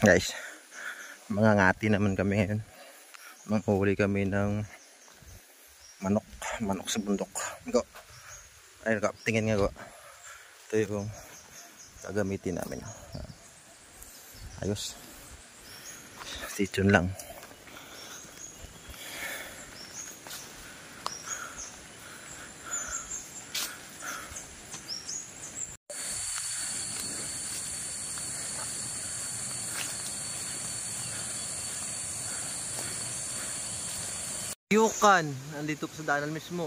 Guys, mangangati naman kami ngayon. Manghuli kami ng manok sa bundok. Go. Ayun ka, tingin nga go. Ito yung gagamitin namin. Ayos. Stay tuned lang. Yukan, nandito sa daanan mismo.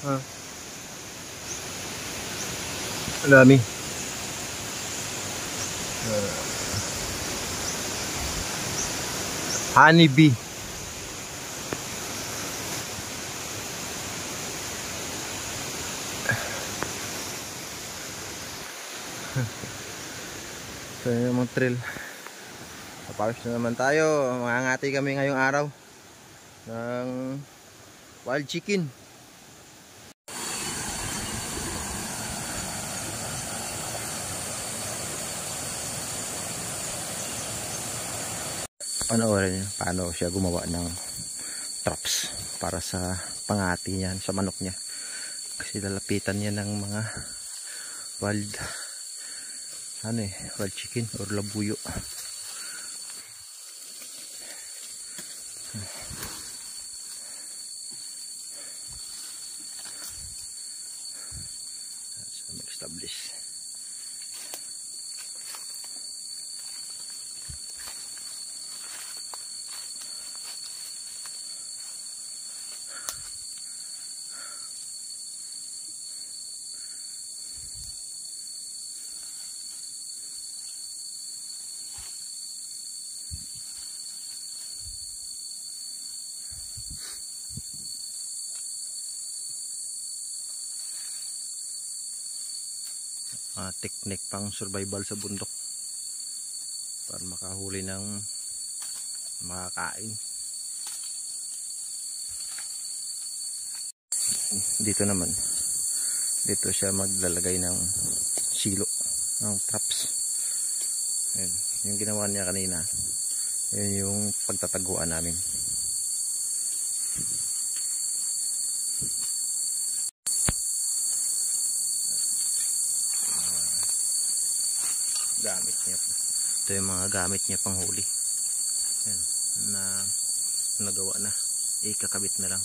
Ang dami. Honeybee. So yun yung mga trail. Papawis na naman tayo. Mangangati kami ngayong araw ng wild chicken. Panoorin niyo paano siya gumawa ng traps para sa pangati niya, sa manok niya. Kasi lalapitan niya ng mga wild wild chicken or labuyo. So mag-establish. Technique pang survival sa bundok para makahuli ng makakain. Dito naman, dito siya maglalagay ng silo, ng traps. Ayan, yung ginawa niya kanina. Ayan yung pagtataguan namin. Gamit niya. Ito yung mga gamit niya pang huli. Ayan, na nagawa na. Ikakabit na lang.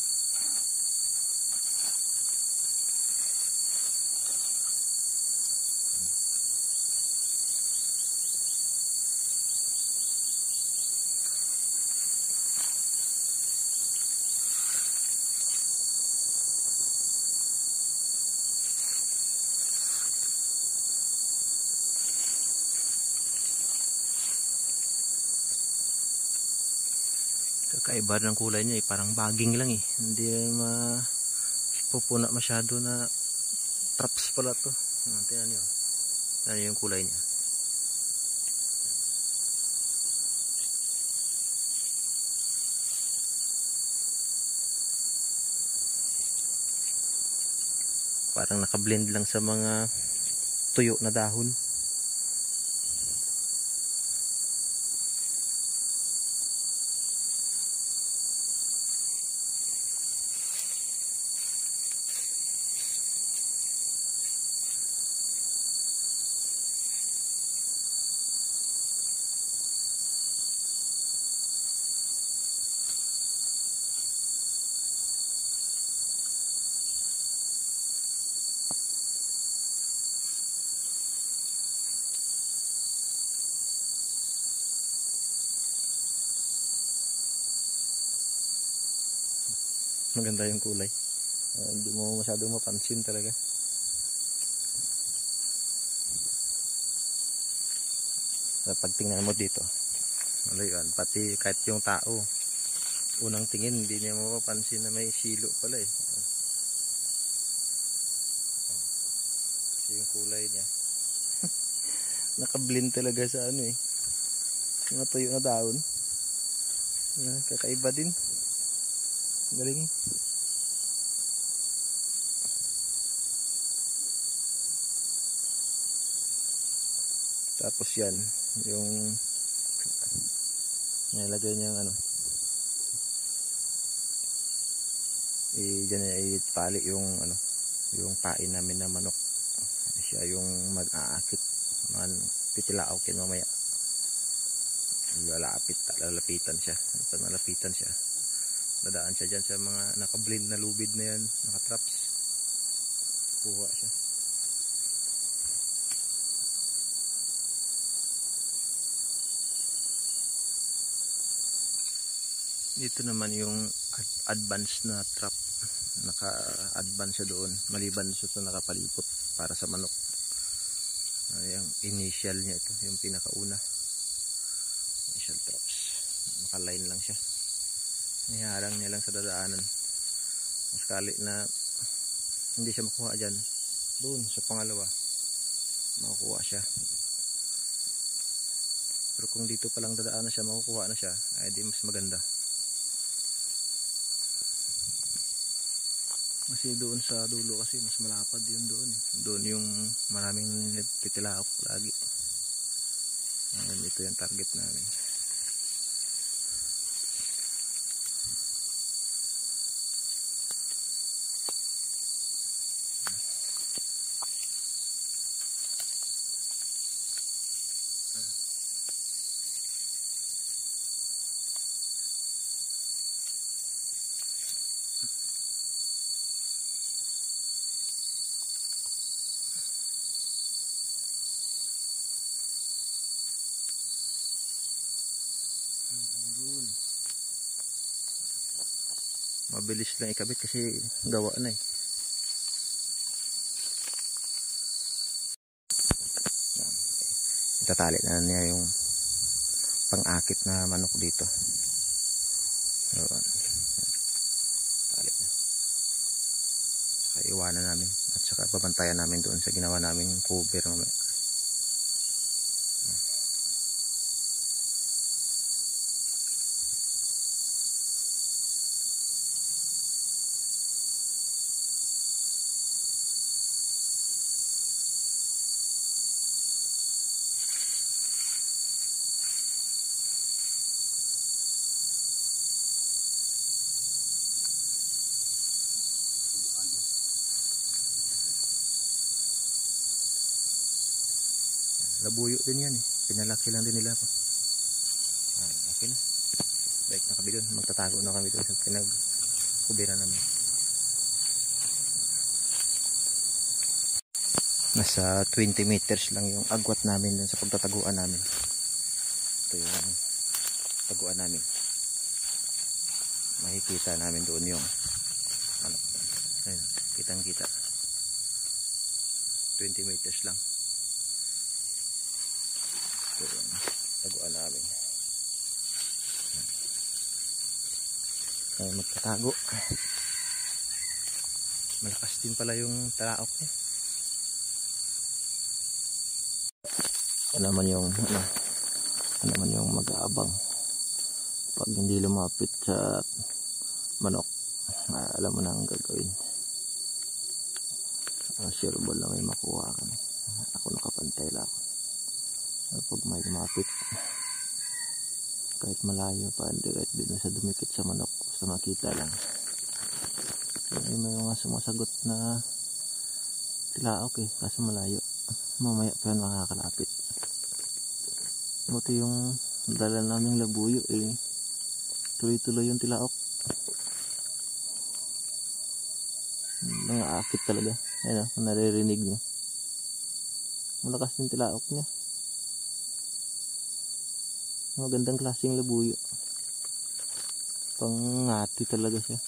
Kakaiba ng kulay niya parang baging lang hindi mapupuna masyado na traps pala to. Tingnan niyo. Ano yung kulay niya. Parang nakablend lang sa mga tuyo na dahon. Maganda yung kulay. Hindi mo masyadong mapansin talaga. Pag tingnan mo dito, ano yun, pati kahit yung tao, unang tingin hindi niya mapapansin na may silo pala Kasi yung kulay niya nakablend talaga sa mga tuyo na dahon. Kakaiba din. Galing. Tapos yan, yung Nilagay niya yung ano. Diyan niya itali yung ano, yung pain namin na manok. Siya yung mag-aakit. Titilaukin mamaya. Lalapitan siya. Ito nalapitan siya. Dadaan siya dyan sa mga nakablind na lubid na yan. Nakatraps. Kuha siya. Dito naman yung advanced na trap. Naka-advance siya doon. Maliban siya ito nakapalipot para sa manok. Yung initial niya ito. Yung pinakauna. Initial traps. Naka-line lang siya. Niharang niya lang sa dadaanan. Sakali na hindi siya makuha dyan. Doon sa pangalawa. Makukuha siya. Pero kung dito palang dadaanan siya, makukuha na siya. Ay di mas maganda. Kasi doon sa dulo kasi mas malapad yun doon. Doon yung maraming titilaok lagi. Ayan, ito yung target namin. Mabilis lang ikabit kasi gawa na eh. Itatali na niya yung pang-akit na manok dito. Tali na. Saka iwanan namin at saka babantayan namin doon sa ginawa namin cover mamaya. Labuyo din yan eh. Pinalaki lang din nila pa. Okay na. Baik na kami doon. Magtatago na kami doon sa pinag-kubira namin. Nasa 20 meters lang yung agwat namin doon sa pagtataguan namin. Ito yung taguan namin. Makikita namin doon yung ano. Ayun, kitang kita. 20 meters lang. Ito yung taguan namin. Ay, magtatago. Malakas din pala yung talaok niya. Ano naman yung mag-aabang pag hindi lumapit sa manok. Alam mo na ang gagawin. Sure ball na may makuha ka. Ako nakapantay lang. Pag may lumapit, kahit malayo pa, hindi kahit di na sa dumikit sa manok, basta makita lang. May mga sumasagot na tilaok eh, kaso malayo. Mamaya pa yan makakalapit. Buti yung dala naming labuyo eh, tuloy-tuloy yung tilaok. Mga akit talaga. Ayun kung naririnig niya. Malakas yung tilaok niya. Magandang klaseng labuyo. Pangati talaga siya.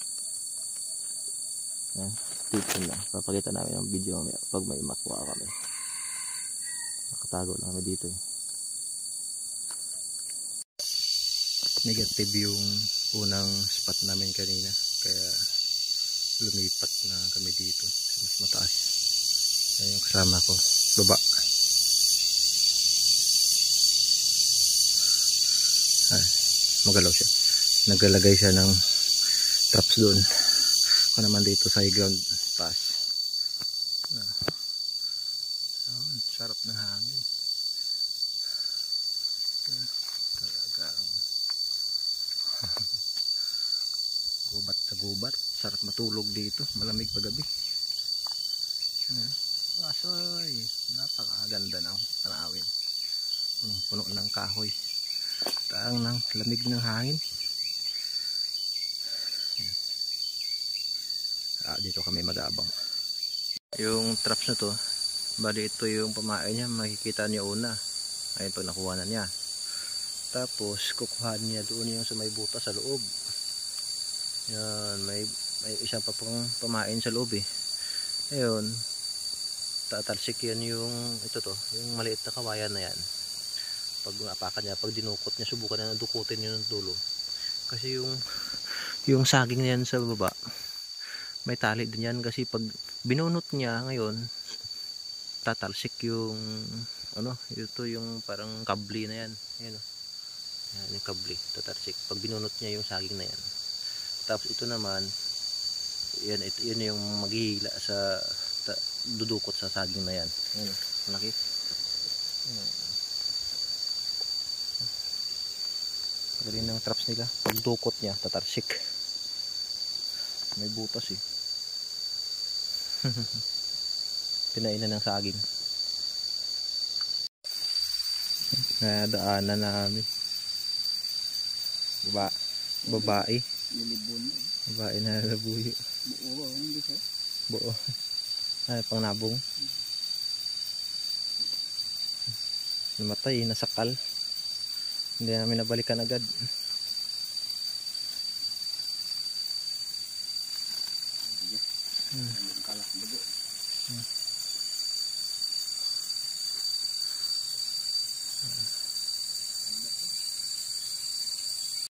Stay tuned lang. Papakita namin ang video mamaya pag may makuha kami. Nakatago lang kami dito eh. Negative yung unang spot namin kanina. Kaya lumipat na kami dito. Mas mataas. Ayan yung kasama ko. Baba. Magalaw siya. Naglalagay siya ng traps doon. Ako naman dito sa high ground taas. Sarap ng hangin. Talagang gubat. Sarap matulog dito, malamig paggabi. Asoy, napakaganda ng tanawin. Puno ng kahoy. Taang ng lamig ng hangin. Dito kami mag-aabang. Yung traps na to, bali ito yung pamain niya, makikita niyo una. Ayun pag nakuha na niya. Tapos kukuhaan niya doon yung sa may butas sa loob. Yan, may isang pa pang pamain sa loob eh. Ayun, tatalsik yan yung yung maliit na kawayan na yan. Pag apakan niya, pag dinukot niya, subukan na dukutin yun ng dulo. Kasi yung saging na yan sa baba, may tali din yan kasi pag binunot niya ngayon, tatalsik yung ito yung parang kabli na yan. Ayan o. Yan yung kabli, tatalsik. Pag binunot niya yung saging na yan. Tapos ito naman, yan yung maghihila sa dudukot sa saging na yan. Ayan o, malaki. Galing ng traps nila. Pag dukot niya, tatalsik. May butas eh. Pinainan ng saging. Nadaanan namin. Babae. Babae na labuyo. Buo. Ay, pang nabong. Namatay, nasakal. Hindi namin nabalikan agad.